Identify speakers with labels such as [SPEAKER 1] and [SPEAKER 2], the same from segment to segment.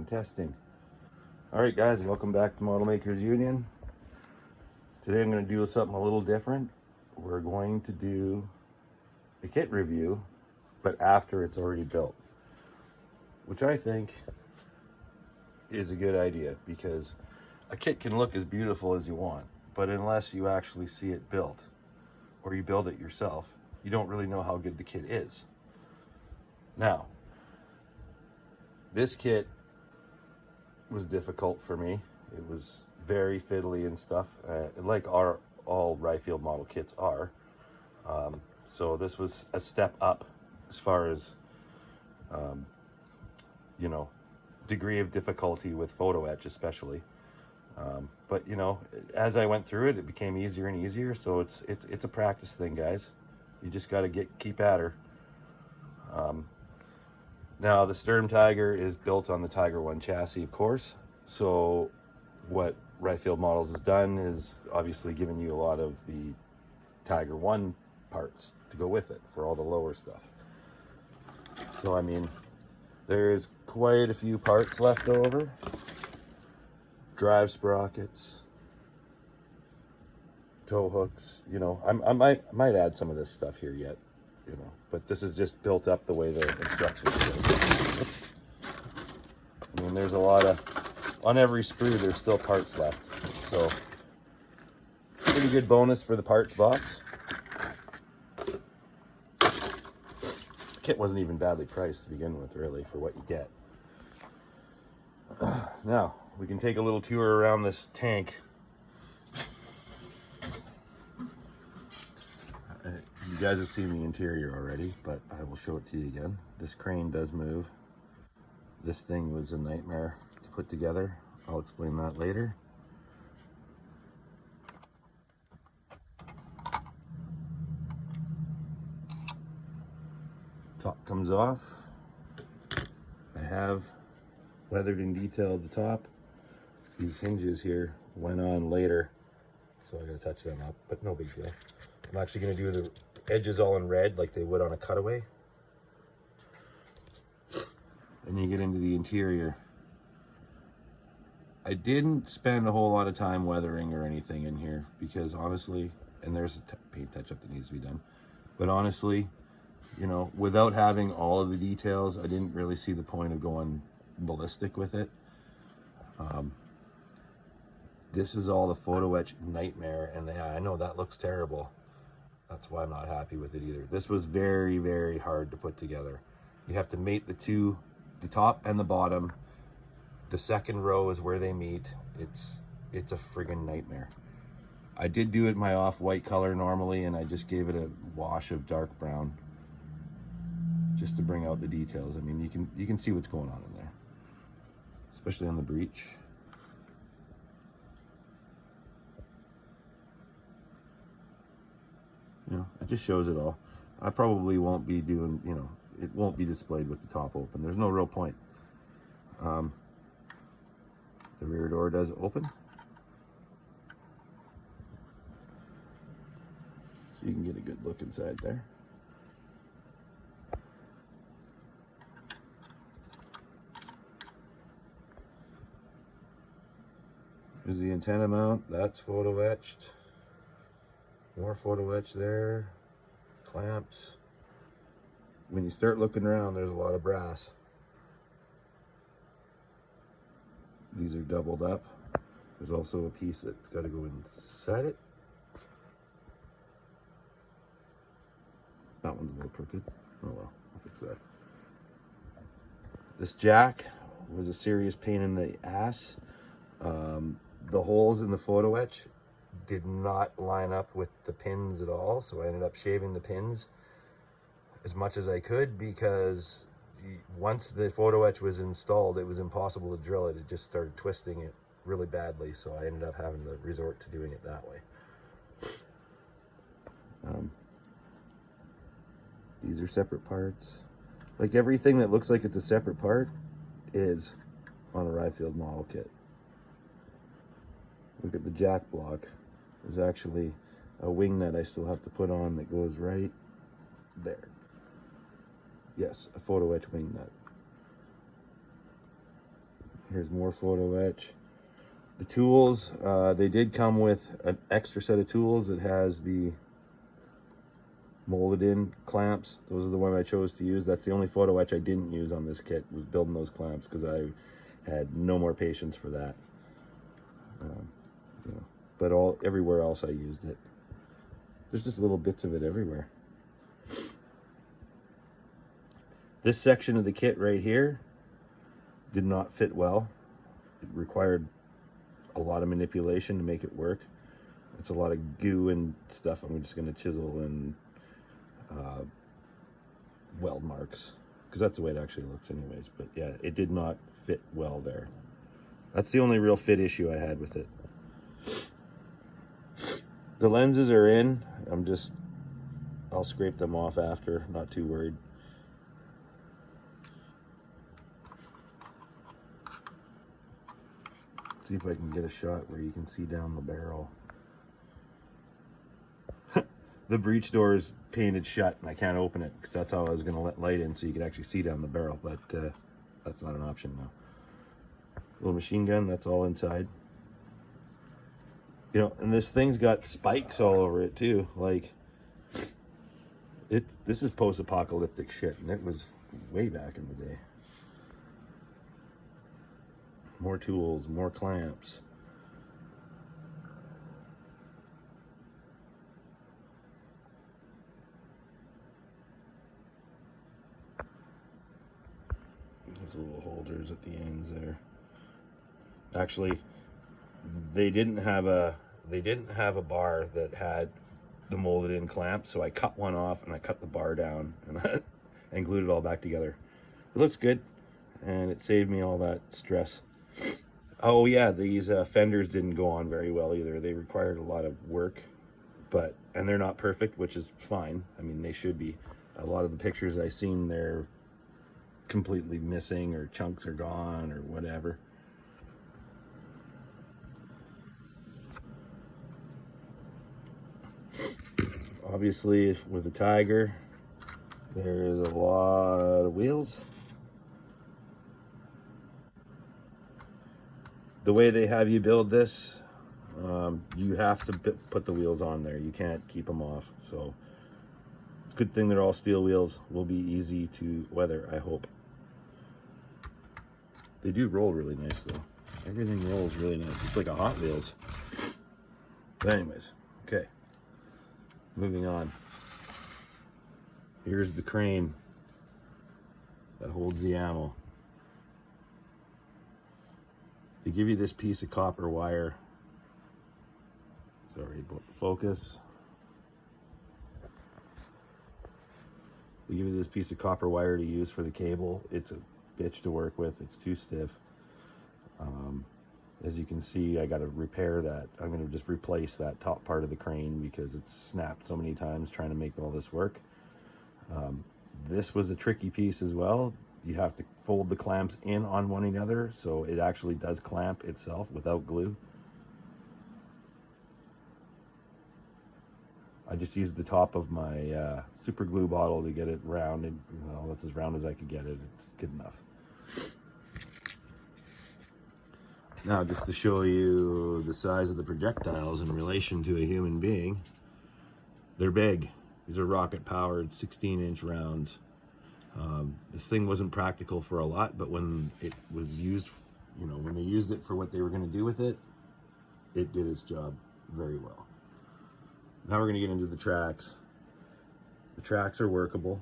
[SPEAKER 1] Testing. All right, guys, welcome back to Model Makers Union. Today I'm going to do something a little different. We're going to do a kit review, but after it's already built, which I think is a good idea, because a kit can look as beautiful as you want, but unless you actually see it built or you build it yourself, you don't really know how good the kit is. Now, this kit was difficult for me. It was very fiddly and stuff, like all Ryfield model kits are. So this was a step up as far as, degree of difficulty with photo etch especially. But as I went through it, it became easier and easier. So it's a practice thing, guys. You just got to keep at her. Now the Sturmtiger is built on the Tiger 1 chassis, of course. So what Ryfield Models has done is obviously given you a lot of the Tiger 1 parts to go with it for all the lower stuff. So I mean, there's quite a few parts left over. Drive sprockets, tow hooks, I might add some of this stuff here yet, but this is just built up the way the instructions go. I mean, there's a lot on every sprue, there's still parts left. So, pretty good bonus for the parts box. The kit wasn't even badly priced to begin with, really, for what you get. Now, we can take a little tour around this tank. You guys have seen the interior already, but I will show it to you again. This crane does move. This thing was a nightmare to put together. I'll explain that later. Top comes off. I have weathered and detailed the top. These hinges here went on later, so I gotta touch them up, but no big deal. I'm actually gonna do the edges all in red like they would on a cutaway. And you get into the interior. I didn't spend a whole lot of time weathering or anything in here because honestly, and there's a paint touch up that needs to be done, but honestly, without having all of the details, I didn't really see the point of going ballistic with it. This is all the photo etch nightmare, and I know that looks terrible. That's why I'm not happy with it either. This was very, very hard to put together. You have to mate the top and the bottom. The second row is where they meet. It's a friggin' nightmare. I did do it my off-white color normally, and I just gave it a wash of dark brown just to bring out the details. I mean, you can see what's going on in there, especially on the breech. It just shows it all. I probably won't be doing, it won't be displayed with the top open. There's no real point. The rear door does open, so you can get a good look inside there. Here's the antenna mount. That's photo etched. More photo etch there. Clamps. When you start looking around, there's a lot of brass. These are doubled up. There's also a piece that's got to go inside it. That one's a little crooked. Oh well, I'll fix that. This jack was a serious pain in the ass. The holes in the photo etch did not line up with the pins at all, so I ended up shaving the pins as much as I could, because once the photo etch was installed, it was impossible to drill it. It just started twisting it really badly, so I ended up having to resort to doing it that way. These are separate parts. Like everything that looks like it's a separate part is on a Ryfield model kit. Look at the jack block. There's actually a wing nut I still have to put on that goes right there. Yes, a photo etch wing nut. Here's more photo etch. The tools, they did come with an extra set of tools that has the molded in clamps. Those are the one I chose to use. That's the only photo etch I didn't use on this kit, was building those clamps, because I had no more patience for that. You know, but everywhere else I used it. There's just little bits of it everywhere. This section of the kit right here did not fit well. It required a lot of manipulation to make it work. It's a lot of goo and stuff. I'm just going to chisel and weld marks, because that's the way it actually looks anyways. But yeah, it did not fit well there. That's the only real fit issue I had with it. The lenses are in. I'll scrape them off after, not too worried. See if I can get a shot where you can see down the barrel. The breech door is painted shut and I can't open it, because that's how I was going to let light in so you could actually see down the barrel, but that's not an option now. Little machine gun, that's all inside. You know, and this thing's got spikes all over it too. Like, this is post-apocalyptic shit, and it was way back in the day. More tools, more clamps. There's little holders at the ends there. Actually, they didn't have a bar that had the molded in clamp, so I cut one off and I cut the bar down and glued it all back together. It looks good, and it saved me all that stress. Oh yeah, these fenders didn't go on very well either. They required a lot of work, and they're not perfect, which is fine. I mean, they should be. A lot of the pictures I've seen, they're completely missing, or chunks are gone, or whatever. Obviously, with the Tiger, there's a lot of wheels. The way they have you build this, you have to put the wheels on there. You can't keep them off. So it's a good thing they're all steel wheels. Will be easy to weather, I hope. They do roll really nice though. Everything rolls really nice. It's like a Hot Wheels. But anyways, okay. Moving on. Here's the crane that holds the ammo. They give you this piece of copper wire. Sorry about the focus. They give you this piece of copper wire to use for the cable. It's a bitch to work with. It's too stiff. As you can see, I got to repair that. I'm going to just replace that top part of the crane because it's snapped so many times trying to make all this work. This was a tricky piece as well. You have to fold the clamps in on one another, so it actually does clamp itself without glue. I just used the top of my super glue bottle to get it rounded. Well, that's as round as I could get it. It's good enough. Now, just to show you the size of the projectiles in relation to a human being, they're big. These are rocket-powered 16-inch rounds. This thing wasn't practical for a lot, but when it was used, you know, when they used it for what they were going to do with it, it did its job very well. Now we're going to get into the tracks. The tracks are workable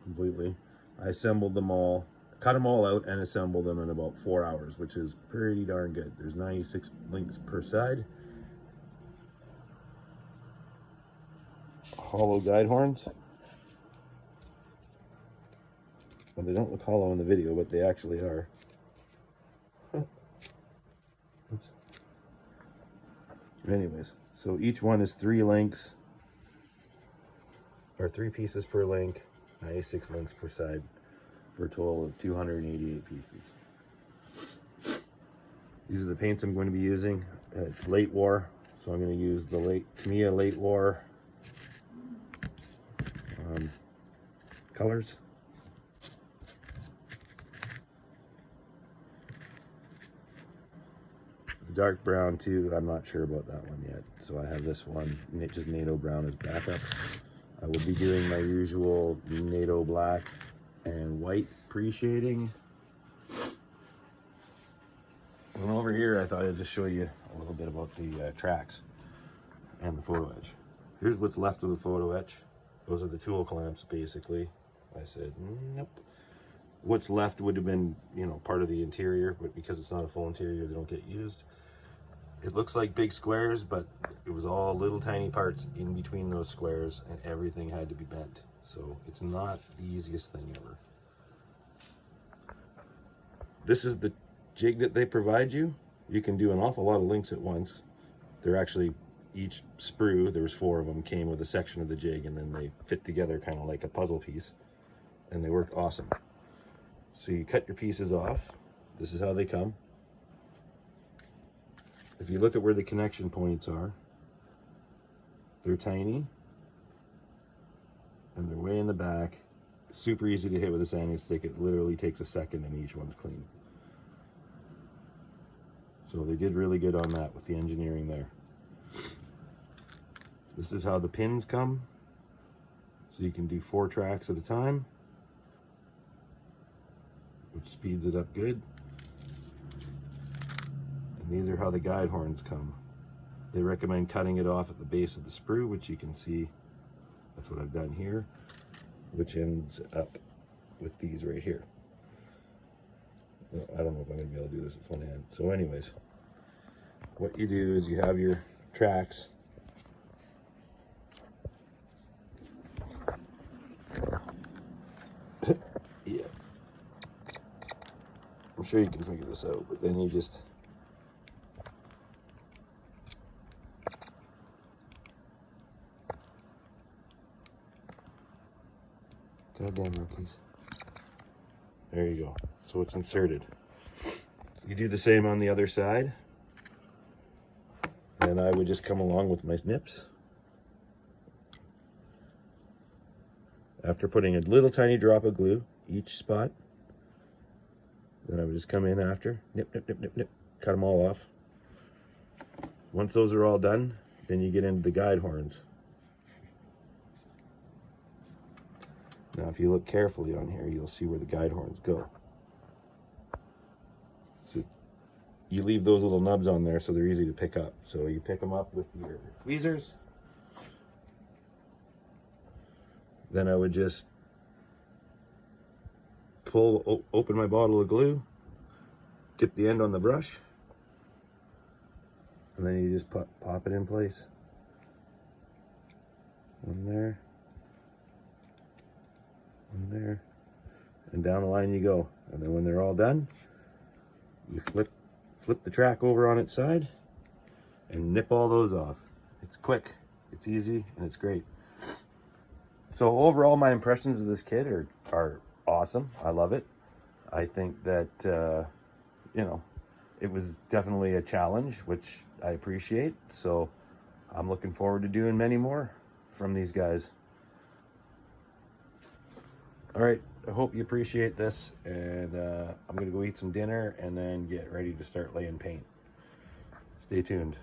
[SPEAKER 1] completely. I assembled them all, cut them all out and assembled them in about 4 hours, which is pretty darn good. There's 96 links per side. Hollow guide horns. Well, they don't look hollow in the video, but they actually are. Oops. Anyways, so each one is 3 links, or 3 pieces per link, 96 links per side, for a total of 288 pieces. These are the paints I'm going to be using. It's late war, so I'm going to use the Tamiya late war colors. Dark brown too, I'm not sure about that one yet. So I have this one, just NATO brown as backup. I will be doing my usual NATO black and white pre-shading. And over here, I thought I'd just show you a little bit about the tracks and the photo etch. Here's what's left of the photo etch. Those are the tool clamps, basically. I said, nope. What's left would have been, you know, part of the interior, but because it's not a full interior, they don't get used. It looks like big squares, but it was all little tiny parts in between those squares, and everything had to be bent. So it's not the easiest thing ever. This is the jig that they provide you. You can do an awful lot of links at once. They're actually, each sprue, there was 4 of them, came with a section of the jig, and then they fit together kind of like a puzzle piece, and they worked awesome. So you cut your pieces off. This is how they come. If you look at where the connection points are, they're tiny, and they're way in the back. Super easy to hit with a sanding stick. It literally takes a second and each one's clean. So they did really good on that with the engineering there. This is how the pins come. So you can do 4 tracks at a time, which speeds it up good. And these are how the guide horns come. They recommend cutting it off at the base of the sprue, which you can see. That's what I've done here, which ends up with these right here. I don't know if I'm going to be able to do this with one hand. So anyways, what you do is you have your tracks. Yeah. I'm sure you can figure this out, but then you just goddamn rookies. There you go. So it's inserted. You do the same on the other side. And I would just come along with my snips. After putting a little tiny drop of glue each spot, then I would just come in after, nip, nip, nip, nip, nip, cut them all off. Once those are all done, then you get into the guide horns. Now, if you look carefully on here, you'll see where the guide horns go. So you leave those little nubs on there so they're easy to pick up. So you pick them up with your tweezers. Then I would just open my bottle of glue, dip the end on the brush, and then you just pop it in place. One there. One there, and down the line you go. And then when they're all done, you flip the track over on its side and nip all those off. It's quick, it's easy, and it's great. So overall, my impressions of this kit are awesome. I love it. I think that you know, it was definitely a challenge, which I appreciate. So I'm looking forward to doing many more from these guys. All right, I hope you appreciate this, and I'm gonna go eat some dinner and then get ready to start laying paint. Stay tuned.